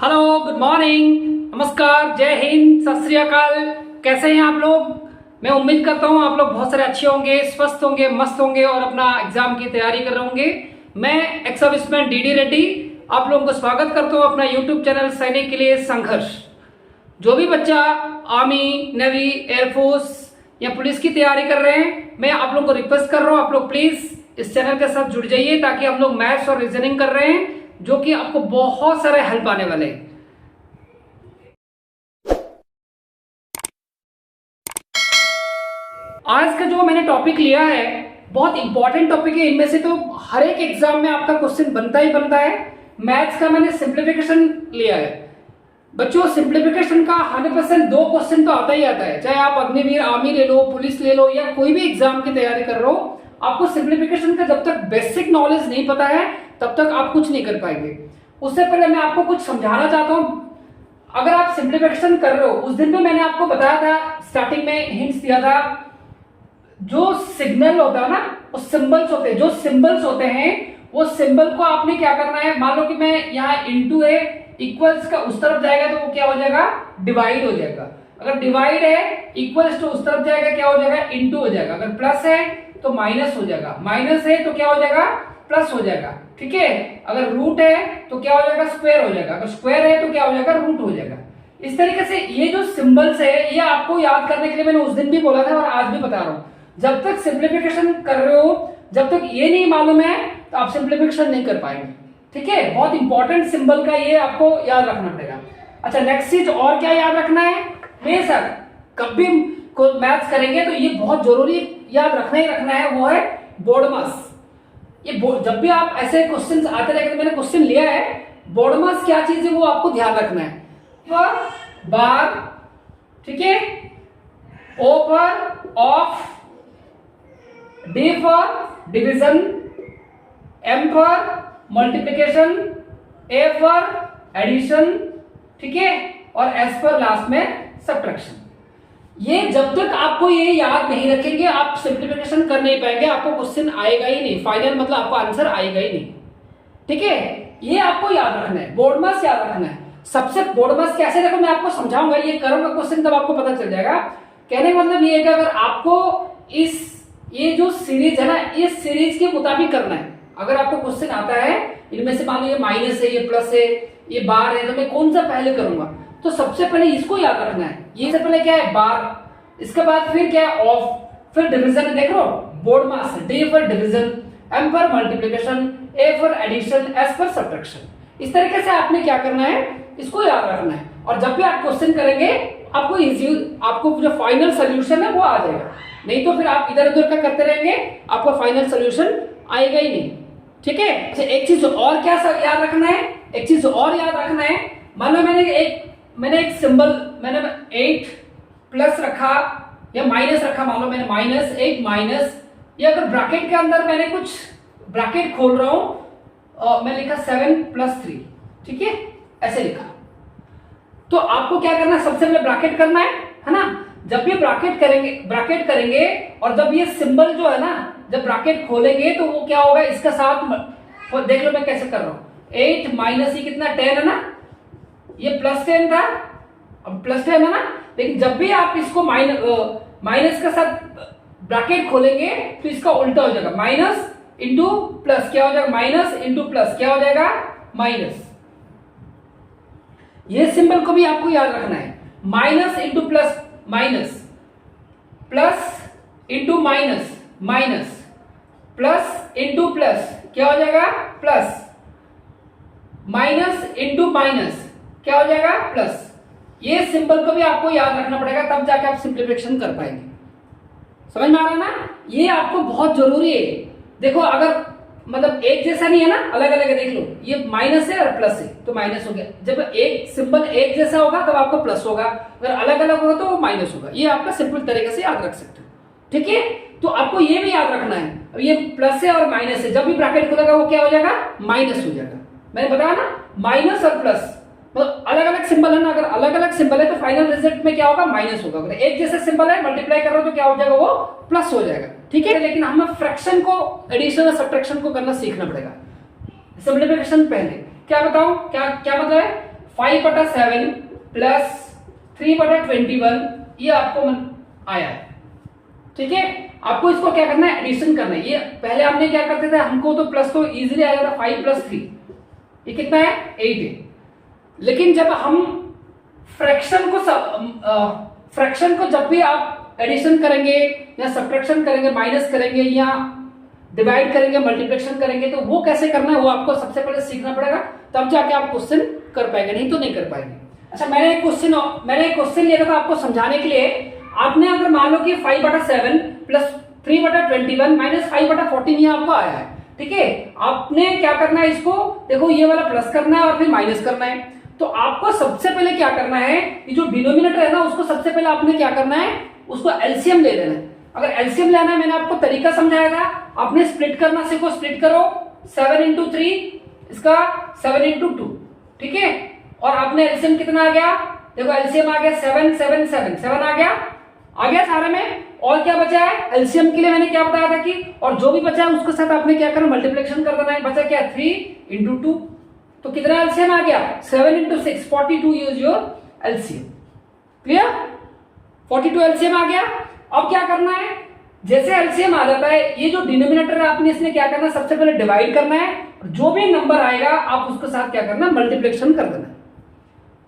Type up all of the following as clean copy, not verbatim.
Hello, good morning, नमस्कार, जय हिंद, सत श्री अकाल। कैसे हैं आप लोग? मैं उम्मीद करता हूं आप लोग बहुत सारे अच्छे होंगे, स्वस्थ होंगे, मस्त होंगे और अपना एग्जाम की तैयारी कर रहे होंगे। मैं एक्स सर्विसमैन डीडी रेड्डी आप लोगों को स्वागत करता हूं अपना यूट्यूब चैनल सैनिक के लिए संघर्ष। जो भी बच्चा आर्मी, नेवी, एयरफोर्स या पुलिस की तैयारी कर रहे हैं, मैं आप लोगों को रिक्वेस्ट कर रहा हूं, आप लोग प्लीज इस चैनल के साथ जुड़ जाइए ताकि हम लोग मैथ्स और रीजनिंग कर रहे हैं जो कि आपको बहुत सारे हेल्प आने वाले हैं। आज का जो मैंने टॉपिक लिया है बहुत इंपॉर्टेंट टॉपिक है। इनमें से तो हर एक एग्जाम में आपका क्वेश्चन बनता ही बनता है। मैथ्स का मैंने सिंप्लीफिकेशन लिया है। बच्चों, सिंप्लीफिकेशन का 100% 2 क्वेश्चन तो आता ही आता है। चाहे आप अग्निवीर, आर्मी ले लो, पुलिस ले लो या कोई भी एग्जाम की तैयारी कर रहे हो, आपको सिंप्लीफिकेशन का जब तक बेसिक नॉलेज नहीं पता है तब तक आप कुछ नहीं कर पाएंगे। उससे पहले मैं आपको कुछ समझाना चाहता हूं। अगर आप सिंप्लीफिकेशन कर रहे हो, उस दिन भी मैंने आपको बताया था, स्टार्टिंग में हिंट्स दिया था, जो सिग्नल होता है ना, वो सिंबल्स होते हैं। जो सिंबल्स होते हैं वो सिंबल को आपने क्या करना है, मान लो कि मैं यहाँ इंटू है इक्वल्स का उस तरफ जाएगा तो वो क्या हो जाएगा, डिवाइड हो जाएगा। अगर डिवाइड है इक्वल्स टू उस तरफ जाएगा क्या हो जाएगा, इंटू हो जाएगा। अगर प्लस है तो माइनस हो जाएगा, माइनस है तो क्या हो जाएगा, प्लस हो जाएगा। ठीक है, अगर रूट है तो क्या हो जाएगा, स्क्वायर हो जाएगा। अगर स्क्वायर है तो क्या हो जाएगा, रूट हो जाएगा। इस तरीके से ये जो सिंबल्स है ये आपको याद करने के लिए मैंने उस दिन भी बोला था और आज भी बता रहा हूं। जब तक सिंप्लीफिकेशन कर रहे हो, जब तक ये नहीं मालूम है तो आप सिंप्लीफिकेशन नहीं कर पाएंगे। ठीक है, बहुत इंपॉर्टेंट सिंबल का ये आपको याद रखना पड़ेगा। अच्छा, नेक्स्ट चीज और क्या याद रखना है, मेरे साथ कभी को मैथ्स करेंगे तो ये बहुत जरूरी याद रखना ही रखना है, वो है बोर्डमास। ये जब भी आप ऐसे क्वेश्चंस आते रहेंगे, मैंने क्वेश्चन लिया है, बोर्डमास क्या चीज है वो आपको ध्यान रखना है। पर बार, ठीक है, ओ पर of, D for division, M for multiplication, A for addition, ठीक है, और एस पर लास्ट में सब्ट्रैक्शन। ये जब तक आपको ये याद नहीं रखेंगे आप सिंप्लीफिकेशन कर नहीं पाएंगे, आपको क्वेश्चन आएगा ही नहीं, फाइनल मतलब आपको आंसर आएगा ही नहीं। ठीक है, ये आपको याद रखना है, बोर्डमास याद रखना है। सबसे बोर्डमास कैसे, देखो मैं आपको समझाऊंगा, ये करूंगा क्वेश्चन तब आपको पता चल जाएगा। कहने का मतलब ये है कि अगर आपको ये जो सीरीज है ना, इस सीरीज के मुताबिक करना है। अगर आपको क्वेश्चन आता है इनमें से, मान लो ये माइनस है, ये प्लस है, ये बार है, तो मैं कौन सा पहले करूंगा, तो सबसे पहले इसको याद रखना है। ये से पहले क्या है, बार, इसके बाद फिर क्या है, ऑफ, फिर डिवीजन। देख लो, BODMAS, D for division, M for multiplication, A for addition, S for subtraction. इस तरीके से आपने क्या करना है, इसको याद रखना है। और जब भी आप क्वेश्चन करेंगे आपको इजी, आपको जो फाइनल सोल्यूशन है वो आ जाएगा। नहीं तो फिर आप इधर उधर का करते रहेंगे, आपका फाइनल सोल्यूशन आएगा ही नहीं। ठीक है, अच्छा एक चीज और क्या याद रखना है, एक चीज और याद रखना है। मान लो मैंने एक सिंबल, मैंने 8 प्लस रखा या माइनस रखा, मान लो मैंने -8 माइनस, या अगर ब्रैकेट के अंदर मैंने कुछ ब्रैकेट खोल रहा हूं, मैं लिखा 7 + 3, ठीक है, ऐसे लिखा, तो आपको क्या करना है, सबसे पहले ब्रैकेट करना है ना। जब भी ब्रैकेट करेंगे और जब ये सिंबल जो है ना, जब ब्रैकेट खोलेंगे तो वो क्या होगा, इसका साथ देख लो मैं कैसे कर रहा हूं। 8 माइनस ये कितना, 10 है ना, ये +10 था, अब +10 है ना। लेकिन जब भी आप इसको माइनस के साथ ब्रैकेट खोलेंगे तो इसका उल्टा हो जाएगा, माइनस इंटू प्लस क्या हो जाएगा, माइनस इंटू प्लस क्या हो जाएगा, माइनस। ये सिंबल को भी आपको याद रखना है, minus into plus minus, plus into minus minus, plus into plus क्या हो जाएगा, प्लस, माइनस इंटू माइनस क्या हो जाएगा, प्लस। ये सिंबल को भी आपको याद रखना पड़ेगा, तब जाके आप सिंप्लीफिकेशन कर पाएंगे। समझ में आ रहा है ना, ये आपको बहुत जरूरी है। देखो अगर मतलब एक जैसा नहीं है ना, अलग अलग है, देख लो, ये माइनस है और प्लस है तो माइनस हो गया। जब एक सिंबल एक जैसा होगा तब आपको प्लस होगा, अगर अलग अलग होगा तो वो माइनस होगा। ये आपका सिंपल तरीके से याद रख सकते हो। ठीक है, तो आपको ये भी याद रखना है, अब ये प्लस है और माइनस है, जब भी ब्रैकेट खुलेगा वो क्या हो जाएगा, माइनस हो जाएगा। मैंने बताया ना, माइनस और प्लस मतलब अलग अलग सिंबल है ना, अगर अलग अलग सिंबल है तो फाइनल रिजल्ट में क्या होगा, माइनस होगा। अगर एक जैसा सिंबल है, मल्टीप्लाई कर रहे हो तो क्या हो जाएगा, वो प्लस हो जाएगा। ठीक है, लेकिन हमें फ्रैक्शन को, एडिशन और सब्ट्रैक्शन को करना सीखना पड़ेगा। सिंप्लीफिकेशन पहले क्या बताऊं, क्या क्या मतलब है, 5/7 प्लस 3/21 ये आपको आया है। ठीक है, आपको इसको क्या करना है, एडिशन करना है। ये पहले हमने क्या करते थे, हमको तो प्लस तो इजीली आ जाता, 5 + 3 ये कितना है, 8 है। लेकिन जब हम फ्रैक्शन को जब भी आप एडिशन करेंगे या सब्ट्रैक्शन करेंगे, माइनस करेंगे या डिवाइड करेंगे, मल्टीप्लिकेशन करेंगे, तो वो कैसे करना है वो आपको सबसे पहले सीखना पड़ेगा, तब जाके आप क्वेश्चन कर पाएंगे, नहीं तो नहीं कर पाएंगे। अच्छा, मैंने एक क्वेश्चन लिया था आपको समझाने के लिए। आपने अगर मान लो कि 5/7 प्लस 3/21 माइनस 5/14 ये आपको आया है। ठीक है, आपने क्या करना है, इसको देखो ये वाला प्लस करना है और फिर माइनस करना है। तो आपको सबसे पहले क्या करना है, ये जो डिनोमिनेटर है ना, उसको सबसे पहले आपने क्या करना है, उसको एलसीएम ले लेना है। अगर एलसीएम लेना है, मैंने आपको तरीका समझाया था, आपने स्प्लिट करना सीखो, स्प्लिट करो 7 × 3, इसका 7 × 2। ठीक है, और आपने एलसीएम कितना आ गया, देखो एलसीएम आ गया 7 7 7 7 आ गया सारे में। और क्या बचा है, एलसीएम के लिए मैंने क्या बताया था कि और जो भी बचा है उसके साथ आपने क्या करना, मल्टीप्लिकेशन कर देना है। बचा क्या, 3 × 2, तो कितना एलसीएम आ गया, 7 × 6 42 is your LCM. Clear, 42 LCM आ गया। अब क्या करना है, जैसे एलसीएम आ जाता है, ये जो डिनोमिनेटर है आपने इसने क्या करना है, सबसे पहले डिवाइड करना है, जो भी नंबर आएगा आप उसके साथ क्या करना, मल्टीप्लिकेशन कर देना है।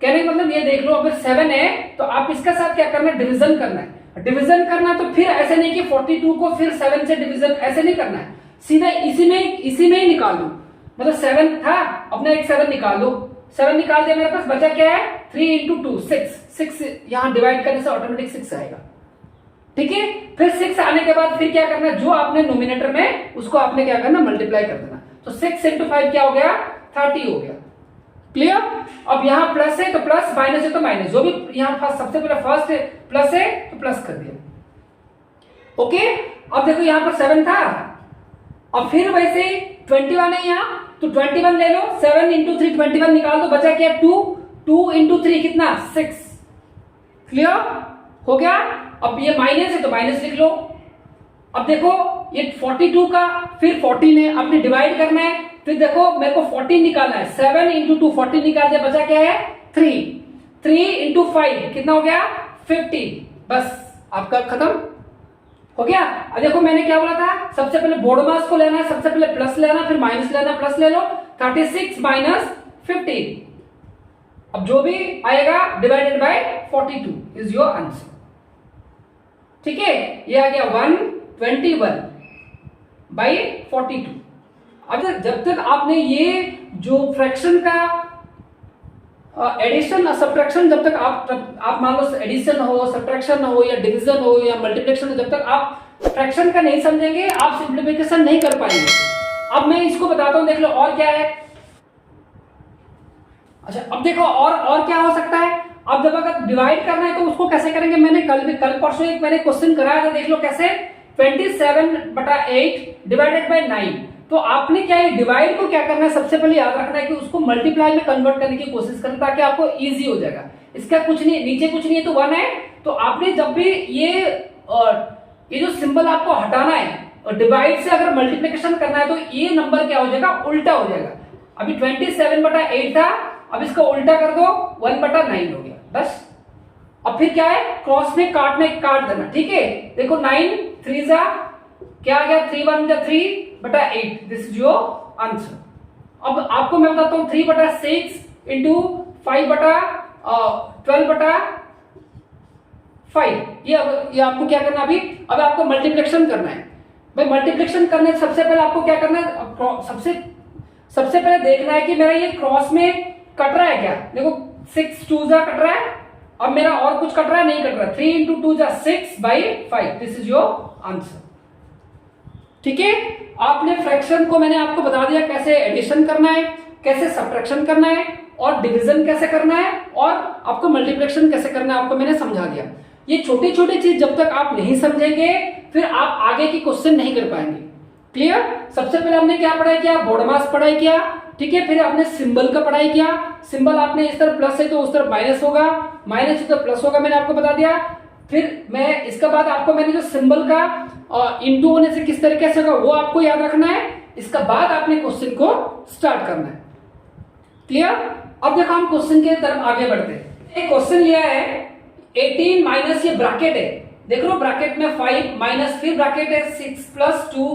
कहने का मतलब ये देख लो, अगर 7 है तो आप इसके साथ क्या करना है, डिवीजन करना है। डिवीजन करना तो फिर ऐसे नहीं कि 42 को फिर 7 से डिवीजन, ऐसे नहीं करना है, सीधा इसी में ही निकाल लो। मतलब 7 था, अपने एक 7 निकाल लो, 7 निकाल दिया, मेरे पास बचा क्या है, 3 × 2 6 यहां डिवाइड करने से ऑटोमेटिक 6 आएगा। ठीक है, फिर 6 आने के बाद फिर क्या करना, जो आपने नोमिनेटर में उसको आपने क्या करना, मल्टीप्लाई कर देना। तो 6 × 5 क्या हो गया, 30 हो गया। क्लियर, अब यहां प्लस है तो प्लस, माइनस है तो माइनस, जो भी यहां सबसे पहले फर्स्ट है प्लस है तो प्लस कर दिया। ओके, अब देखो यहां पर 7 था, अब फिर वैसे 21 है यहां, तो 21 ले लो, 7 × 3 21 निकाल दो, बचा क्या, 2 × 3 कितना, 6। क्लियर हो गया। अब ये माइनस है तो माइनस लिख लो। अब देखो ये 42 का फिर 14 है, आपने डिवाइड करना है, फिर देखो मेरे को 14 निकालना है, 7 × 2 14 निकाल दिया, बचा क्या है, 3 × 5 कितना हो गया, 50। बस आपका खत्म हो गया। अब देखो मैंने क्या बोला था, सबसे पहले बोर्डमास को लेना है, सबसे पहले प्लस लेना, फिर माइनस लेना, प्लस ले लो, 36 - 50। अब जो भी आएगा divided by 42 is your answer. ठीक है, ये आ गया 121/42। अब जब तक आपने ये जो फ्रैक्शन का एडिशन सब्ट्रैक्शन, जब तक आप मान लो एडिशन हो, सब्ट्रैक्शन हो या डिवीजन हो या मल्टीप्लिकेशन हो, जब तक आप फ्रैक्शन का नहीं समझेंगे आप सिंप्लीफिकेशन नहीं कर पाएंगे। अब मैं इसको बताता हूं, देख लो और क्या है। अच्छा, अब देखो और क्या हो सकता है। अब जब अगर डिवाइड करना है तो उसको कैसे करेंगे, मैंने कल परसों एक मैंने क्वेश्चन कराया था, देख लो कैसे, 27/8 डिवाइडेड बाय 9। तो आपने क्या है, डिवाइड को क्या करना है, सबसे पहले याद रखना है कि उसको मल्टीप्लाई में कन्वर्ट करने की कोशिश करना, ताकि आपको इजी हो जाएगा। इसका कुछ नहीं, नीचे कुछ नहीं है तो 1 है। तो आपने जब भी ये जो सिंबल आपको हटाना है और डिवाइड से अगर मल्टीप्लिकेशन करना है, तो ये नंबर क्या हो जाएगा, उल्टा हो जाएगा। अभी 27/8 था, अब इसका उल्टा कर दो, 1/9 हो गया। बस अब फिर क्या है, क्रॉस में काट देना। ठीक है, देखो 9 3 जा क्या आ गया, 3 1 जा 3/8, दिस इज योर आंसर। अब आपको मैं बताता हूं, 3/6 × 5/12/5। ये आपको क्या करना, अभी अब आपको मल्टीप्लिकेशन करना है। भाई मल्टीप्लिकेशन करने से सबसे पहले आपको क्या करना है, सबसे पहले देखना है कि मेरा ये क्रॉस में कट रहा है क्या। देखो 6 2 जा कट रहा है, अब मेरा और कुछ कट रहा है, नहीं कट रहा। 3 × 2 जा 6/5, दिस इज योर आंसर। ठीक है, आपने फ्रैक्शन को मैंने आपको बता दिया कैसे एडिशन करना है, कैसे सब्ट्रैक्शन करना है, और डिवीजन कैसे करना है, और आपको मल्टीप्लिकेशन कैसे करना है, आपको मैंने समझा दिया। ये छोटी छोटी चीज जब तक आप नहीं समझेंगे फिर आप आगे की क्वेश्चन नहीं कर पाएंगे। क्लियर, सबसे पहले हमने क्या पढ़ाई किया, बोर्डमास पढ़ाई किया। ठीक है, फिर आपने सिंबल का पढ़ाई किया। सिंबल आपने इस तरफ प्लस है तो उस तरफ माइनस होगा, माइनस इस तरफ प्लस होगा, मैंने आपको बता दिया। फिर मैं इसके बाद आपको मैंने जो सिंबल का इंटू होने से किस तरीके से होगा वो आपको याद रखना है। इसके बाद आपने क्वेश्चन को स्टार्ट करना है। क्लियर, अब देखो हम क्वेश्चन के तरफ आगे बढ़ते हैं। एक क्वेश्चन लिया है 18 माइनस, ये ब्रैकेट है, देख लो ब्रैकेट में 5 माइनस, फिर ब्रैकेट है 6 प्लस 2,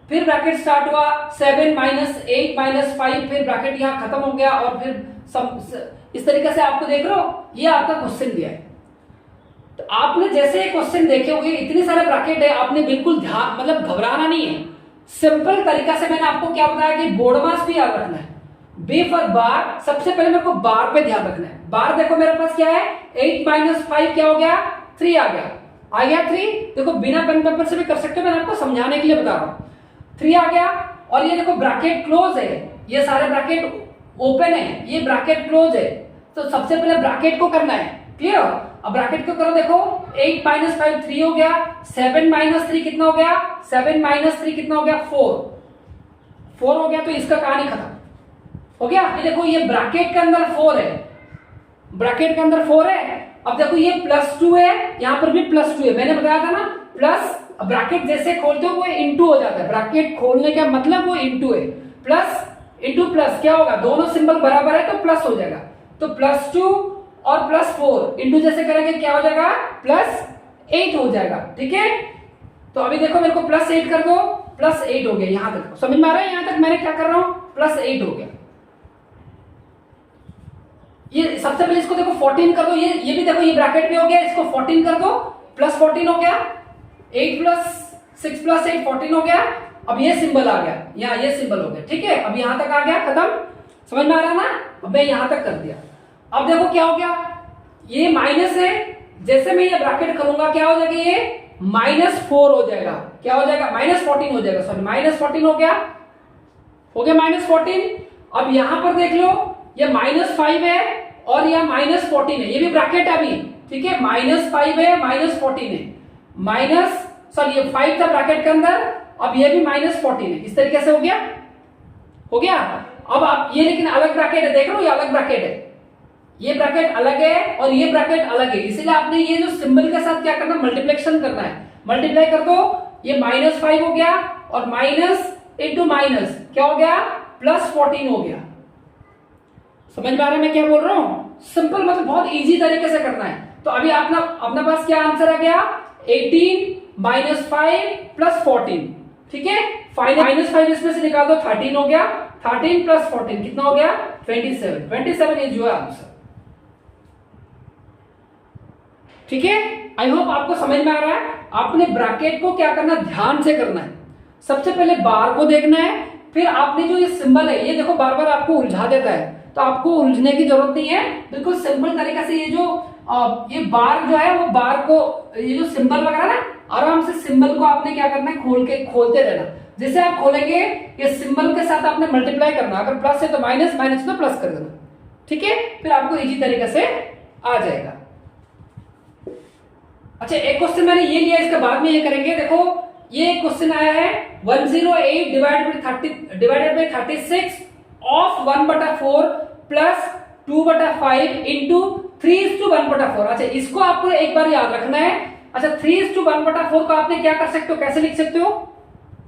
फिर ब्रैकेट स्टार्ट हुआ 7 माइनस 8 माइनस 5, फिर ब्रैकेट यहाँ खत्म हो गया और फिर इस तरीके से आपको देख लो ये आपका क्वेश्चन दिया है। तो आपने जैसे क्वेश्चन देखे होंगे इतने सारे ब्रैकेट है, आपने बिल्कुल ध्यान मतलब घबराना नहीं है। सिंपल तरीका से मैंने आपको क्या बताया कि बोर्ड मास भी याद रखना है। बी फॉर बार, सबसे पहले मेरे को बार पे ध्यान रखना है। बार देखो मेरे पास क्या है, 8 माइनस 5 क्या हो गया, 3 आ गया 3। देखो बिना पेन पेपर से भी कर सकते हो, मैंने आपको समझाने के लिए बता रहा हूं। 3 आ गया और ये देखो ब्रैकेट क्लोज है, ये सारे ब्रैकेट ओपन है, ये ब्रैकेट क्लोज है। तो सबसे पहले ब्रैकेट को करना है, क्लियर। अब ब्रैकेट को करो, देखो 8 माइनस 5 3 हो गया, 7 माइनस 3 कितना हो गया, 7 माइनस 3 कितना हो गया, 4 हो गया। तो इसका कहानी खत्म हो गया। ये देखो ये ब्रैकेट के अंदर 4 है, ब्रैकेट के अंदर 4 है। अब देखो ये +2 है, यहां पर भी +2 है, मैंने बताया था ना प्लस। ब्रैकेट जैसे खोलते हो वो इंटू हो जाता है, ब्रैकेट खोलने का मतलब वो इंटू है। प्लस इंटू प्लस क्या होगा, दोनों सिंबल बराबर है तो प्लस हो जाएगा। तो +2 और +4 इंटू जैसे करेंगे क्या हो जाएगा, +8 हो जाएगा, ठीक है। तो अभी देखो मेरे को +8 कर दो, +8 हो गया। यहां तक समझ में आ रहा है, यहां तक मैंने क्या कर रहा हूं, +8 हो गया। ये सबसे पहले इसको देखो 14 कर दो, ये भी देखो ये ब्रैकेट में हो गया, इसको 14 कर दो, +14 हो गया। 8 + 6 + 8 14 हो गया। अब ये सिंबल आ गया, यहाँ ये सिंबल हो गया, ठीक है। अब यहां तक आ गया, खत्म, समझ में आ रहा ना। अब मैं यहां तक कर दिया। अब देखो क्या हो गया, ये माइनस है, जैसे मैं ये ब्रैकेट करूंगा क्या हो जाएगा, ये -4 हो जाएगा। क्या हो जाएगा, -14 हो जाएगा, सॉरी -14 हो गया -14। अब यहां पर देख लो ये -5 है और यह -14 है, ये भी ब्रैकेट है अभी, ठीक है। -5 है, -14 है, सॉरी ये 5 था ब्रैकेट के अंदर, अब ये भी -14 है। इस तरीके से हो गया। अब आप ये लेकिन अलग ब्रैकेट है, देख लो ये अलग ब्रैकेट है, ये ब्रैकेट अलग है और ये ब्रैकेट अलग है। इसीलिए आपने ये जो सिंबल के साथ क्या करना, मल्टीप्लिकेशन करना है। मल्टीप्लाई कर दो, ये -5 हो गया और माइनस इंटू माइनस क्या हो गया, +14 हो गया। समझ में आ रहा है मैं क्या बोल रहा हूं, सिंपल मतलब बहुत इजी तरीके से करना है। तो अभी अपने पास क्या आंसर आ गया, 18 - 5 + 14, ठीक है। -5 इसमें से निकाल दो, 13 हो गया। 13 + 14 कितना हो गया, 27 ये जो है आंसर, ठीक है। आई होप आपको समझ में आ रहा है। आपने ब्रैकेट को क्या करना, ध्यान से करना है। सबसे पहले बार को देखना है, फिर आपने जो ये सिंबल है, ये देखो बार बार आपको उलझा देता है, तो आपको उलझने की जरूरत नहीं है। बिल्कुल सिंपल तरीके से ये जो ये बार जो है वो बार को, ये जो सिंबल वगैरह ना, आराम से सिंबल को आपने क्या करना है, खोलते रहना। जैसे आप खोलेंगे ये सिंबल के साथ आपने मल्टीप्लाई करना, अगर प्लस है तो माइनस, माइनस तो प्लस कर देना, ठीक है। फिर आपको इजी तरीके से आ जाएगा। अच्छा एक क्वेश्चन मैंने ये लिया, इसके बाद में ये करेंगे। देखो ये क्वेश्चन आया है 108 divided by 36 of 1/4 plus 2/5 into 3:1/4। अच्छा इसको आपको एक बार याद रखना है। अच्छा 3:1/4 को आपने क्या कर सकते हो, कैसे लिख सकते हो,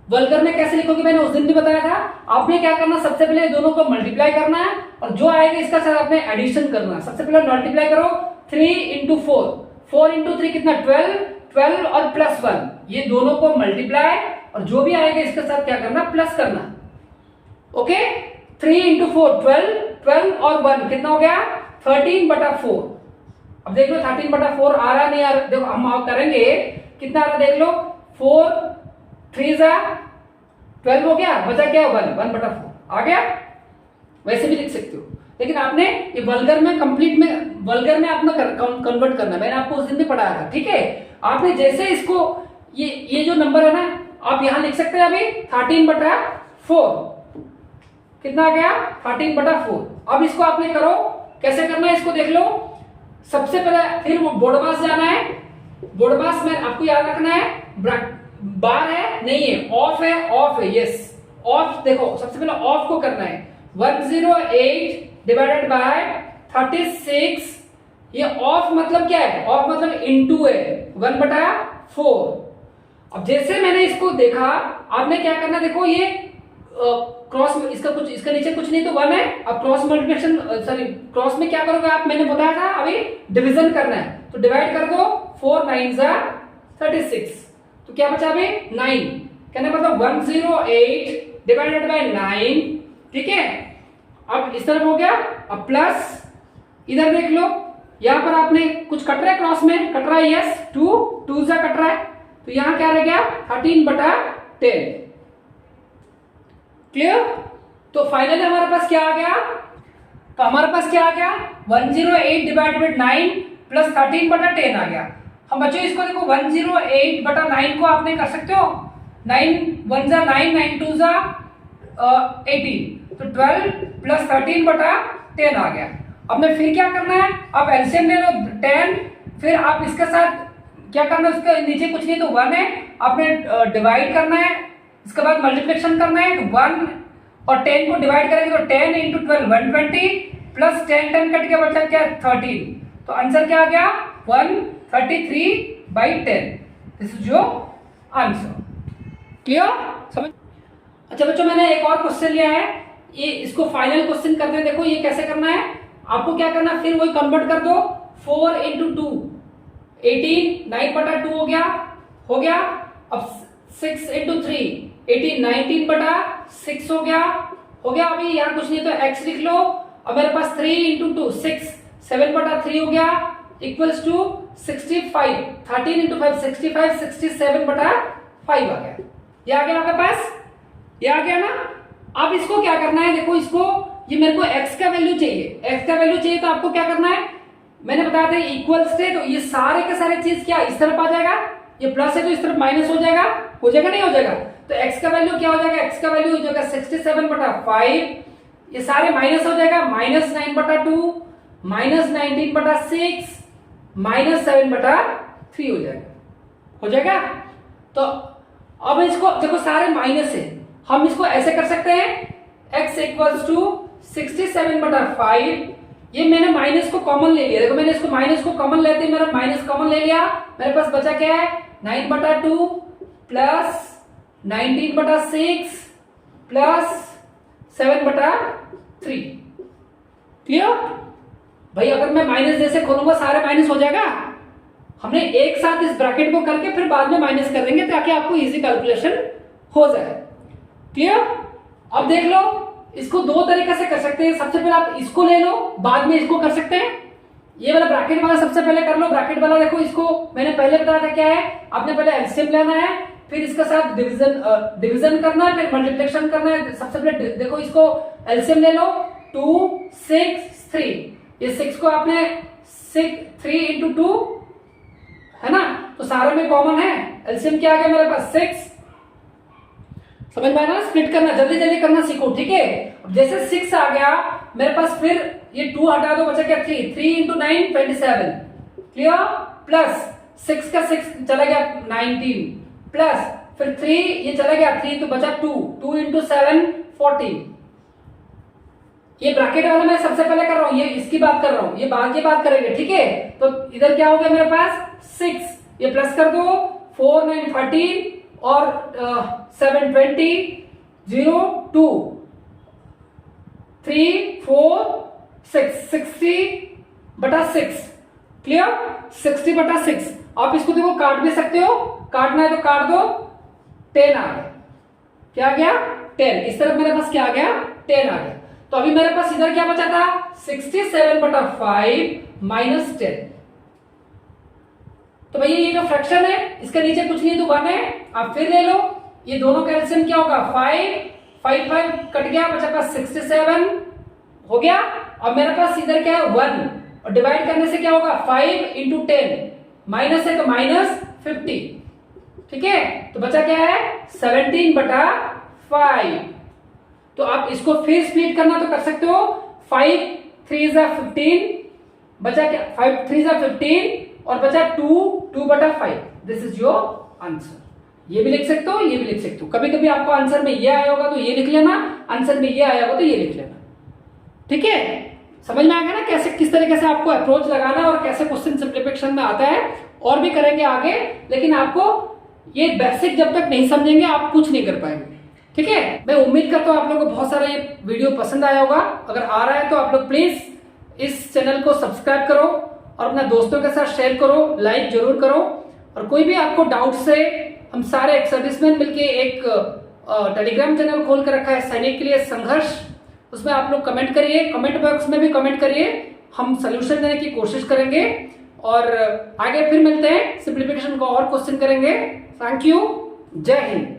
वल्गर में कैसे लिखोगे, मैंने उस दिन भी बताया था। आपने क्या करना, सबसे पहले दोनों को मल्टीप्लाई करना है और जो आएगा इसका साथ आपने एडिशन करना है। सबसे पहले मल्टीप्लाई करो, 3 × 4, 4 × 3 कितना, 12 और +1, ये दोनों को मल्टीप्लाई और जो भी आएगा इसके साथ क्या करना, प्लस करना, ओके। 3 × 4 12 और 1 कितना हो गया, 13/4। अब देख लो 13/4 आ रहा नहीं आ रहा, देखो हम करेंगे कितना आ रहा, देख लो 4 3 12 हो गया, बचा क्या 1/4 आ गया। वैसे भी लिख सकते हो, लेकिन आपने ये वल्गर में वल्गर में आपने कन्वर्ट करना, मैंने आपको उस दिन भी पढ़ाया था, ठीक है। आपने जैसे इसको ये जो नंबर है ना, आप यहां लिख सकते हैं अभी 13/4 कितना आ गया, 13/4। अब इसको आपने करो, कैसे करना है इसको देख लो। सबसे पहले फिर बोर्ड मास जाना है, बोर्ड मास में आपको याद रखना है, बार है नहीं है, ऑफ है, यस ऑफ। देखो सबसे पहले ऑफ को करना है, 108 डिवाइडेड बाय 36, ये ऑफ मतलब क्या है, ऑफ मतलब इनटू है 1/4। अब जैसे मैंने इसको देखा, आपने क्या करना, देखो ये क्रॉस में इसका कुछ, इसका नीचे कुछ नहीं तो 1 है। अब क्रॉस मल्टीप्लिकेशन, सॉरी क्रॉस में क्या करोगे आप, मैंने बताया था अभी डिवीजन करना है, तो डिवाइड कर दो, 4 9 जा 36, तो क्या बचा अभी 9, कहने मतलब 108 डिवाइडेड बाय 9, ठीक है। अब इस तरफ हो गया, अब प्लस इधर देख लो, यहां पर आपने कुछ कट रहा है, क्रॉस में कट रहा है, यस 2 जा कट रहा है, तो यहां क्या रह गया 13/10, क्लियर। तो फाइनली हमारे पास क्या आ गया, तो हमारे पास क्या आ गया 108 डिवाइडेड बाय 9 प्लस 13/10 आ गया। हम बच्चों इसको देखो 108/9 को आपने कर सकते हो, 9 1 जा 9, 9 2 जा 18, तो 12 प्लस 13/10 आ गया। अब मैं फिर क्या करना है, आप एलसीएम ले लो 10, फिर आप इसके साथ क्या करना है, उसके नीचे कुछ नहीं तो 1 है, आपने डिवाइड करना है, इसके बाद मल्टीप्लिकेशन करना है, तो 1 और 10 को डिवाइड करेंगे तो 10 इंटू 12 120 प्लस 10 10 कट के बचा क्या 13, तो आंसर क्या आ गया 133/10, this is your answer, clear, समझ। अच्छा बच्चों मैंने एक और क्वेश्चन लिया है, ये इसको फाइनल क्वेश्चन करते हैं, देखो ये कैसे करना है, आपको क्या करना है, फिर वही कन्वर्ट कर दो, 4 इंटू 2 18, 9/2 हो गया, अब 6 इंटू 3 18, 19/6 हो गया, अभी यहाँ कुछ नहीं तो x लिख लो, अब मेरे पास 3 इंटू 2 6, 7/3 हो गया, इक्वल्स टू 65, 13 इंटू 5 65, 67/5 आ गया, ये आ गया आपके पास, ये आ गया ना। अब इसको क्या करना है, देखो इसको, ये मेरे को x का वैल्यू चाहिए, तो आपको क्या करना है, मैंने बताया था इक्वल्स थे, तो ये सारे के सारे चीज क्या इस तरफ आ जाएगा, ये प्लस है तो इस तरफ माइनस हो जाएगा नहीं हो जाएगा, तो x का वैल्यू क्या हो जाएगा, x का वैल्यू हो जाएगा 67/5, ये सारे माइनस हो जाएगा, -9/2 -19/6 -7/3 हो जाएगा। तो अब इसको देखो सारे माइनस है, हम इसको ऐसे कर सकते हैं, x इक्वल्स टू 67/5, ये मैंने माइनस को कॉमन ले लिया, देखो मैंने इसको माइनस को कॉमन लेते मेरा माइनस कॉमन ले लिया, मेरे पास बचा क्या है 9/2 प्लस 19/6 प्लस 7/3, क्लियर भाई। अगर मैं माइनस जैसे खोलूंगा सारे माइनस हो जाएगा, हमने एक साथ इस ब्रैकेट को करके फिर बाद में माइनस कर देंगे ताकि आपको इजी कैलकुलेशन हो जाए, क्लियर। अब देख लो इसको दो तरीके से कर सकते हैं, सबसे पहले आप इसको ले लो, बाद में इसको कर सकते हैं, ये वाला ब्रैकेट वाला सबसे पहले कर लो, ब्रैकेट वाला देखो, इसको मैंने पहले बताया था क्या है, आपने पहले एलसीएम लेना है, फिर इसके साथ डिवीजन करना है, फिर मल्टीप्लिकेशन करना है। सबसे पहले देखो इसको एलसीएम ले लो, 2 6 3, ये 6 को आपने 3 इंटू 2 है ना, तो सारे में कॉमन है, एलसीएम क्या आ गया मेरे पास 6, समझ में आया ना, स्प्लिट करना जल्दी करना सीखो, ठीक है। अब जैसे 6 आ गया मेरे पास, फिर ये 2 हटा दो, बचा क्या 3 इंटू 9 27, क्लियर, प्लस 6 का 6 चला गया 19, प्लस फिर 3 ये चला गया 3, तो बचा 2 इंटू 7 14, ये ब्रैकेट वाला मैं सबसे पहले कर रहा हूं, ये इसकी बात कर रहा हूं, ये बाद की बात करेंगे, ठीक है। तो इधर क्या हो गया मेरे पास 6, ये प्लस कर दो, 4 9 13 और 7 20 0 2 3 4 6 60/6, क्लियर, 60/6। आप इसको देखो काट भी सकते हो, काटना है तो काट दो, 10 आ गया, क्या आ गया 10, इस तरफ मेरे पास क्या आ गया 10 आ गया। तो अभी मेरे पास इधर क्या बचा था 67/5 माइनस 10, तो भैया ये जो फ्रैक्शन है इसके नीचे कुछ नहीं तो 1 है, आप फिर ले लो, ये दोनों का एलसीएम क्या होगा 5 कट गया, बचा पास 67 हो गया। अब मेरे पास इधर क्या है 1, और डिवाइड करने से क्या होगा 5 इंटू 10, माइनस है तो -50, ठीक है, तो बचा क्या है 17/5। तो आप इसको फिर स्प्लिट करना तो कर सकते हो, 5 3 जा 15, बचा क्या 5 3 जा 15 और बचा 2/5, दिस इज योर आंसर। ये भी लिख सकते हो, ये भी लिख सकते हो, कभी कभी आपको आंसर में ये आया होगा तो ये लिख लेना, आंसर में ये आया होगा तो ये लिख लेना, ठीक है। समझ में आएगा ना कैसे किस तरीके से आपको अप्रोच लगाना और कैसे क्वेश्चन सिंप्लीफिकेशन में आता है, और भी करेंगे आगे, लेकिन आपको ये बेसिक जब तक नहीं समझेंगे आप कुछ नहीं कर पाएंगे, ठीक है, मैं उम्मीद करता हूँ आप लोगों को बहुत सारा ये वीडियो पसंद आया होगा। अगर आ रहा है तो आप लोग प्लीज इस चैनल को सब्सक्राइब करो और अपने दोस्तों के साथ शेयर करो, लाइक जरूर करो। और कोई भी आपको डाउट से, हम सारे एक सर्विसमैन मिलके एक टेलीग्राम चैनल खोल कर रखा है सैनिक के लिए संघर्ष, उसमें आप लोग कमेंट करिए, कमेंट बॉक्स में भी कमेंट करिए, हम सोल्यूशन देने की कोशिश करेंगे। और आगे फिर मिलते हैं, सिंप्लीफिकेशन का और क्वेश्चन करेंगे। थैंक यू, जय हिंद।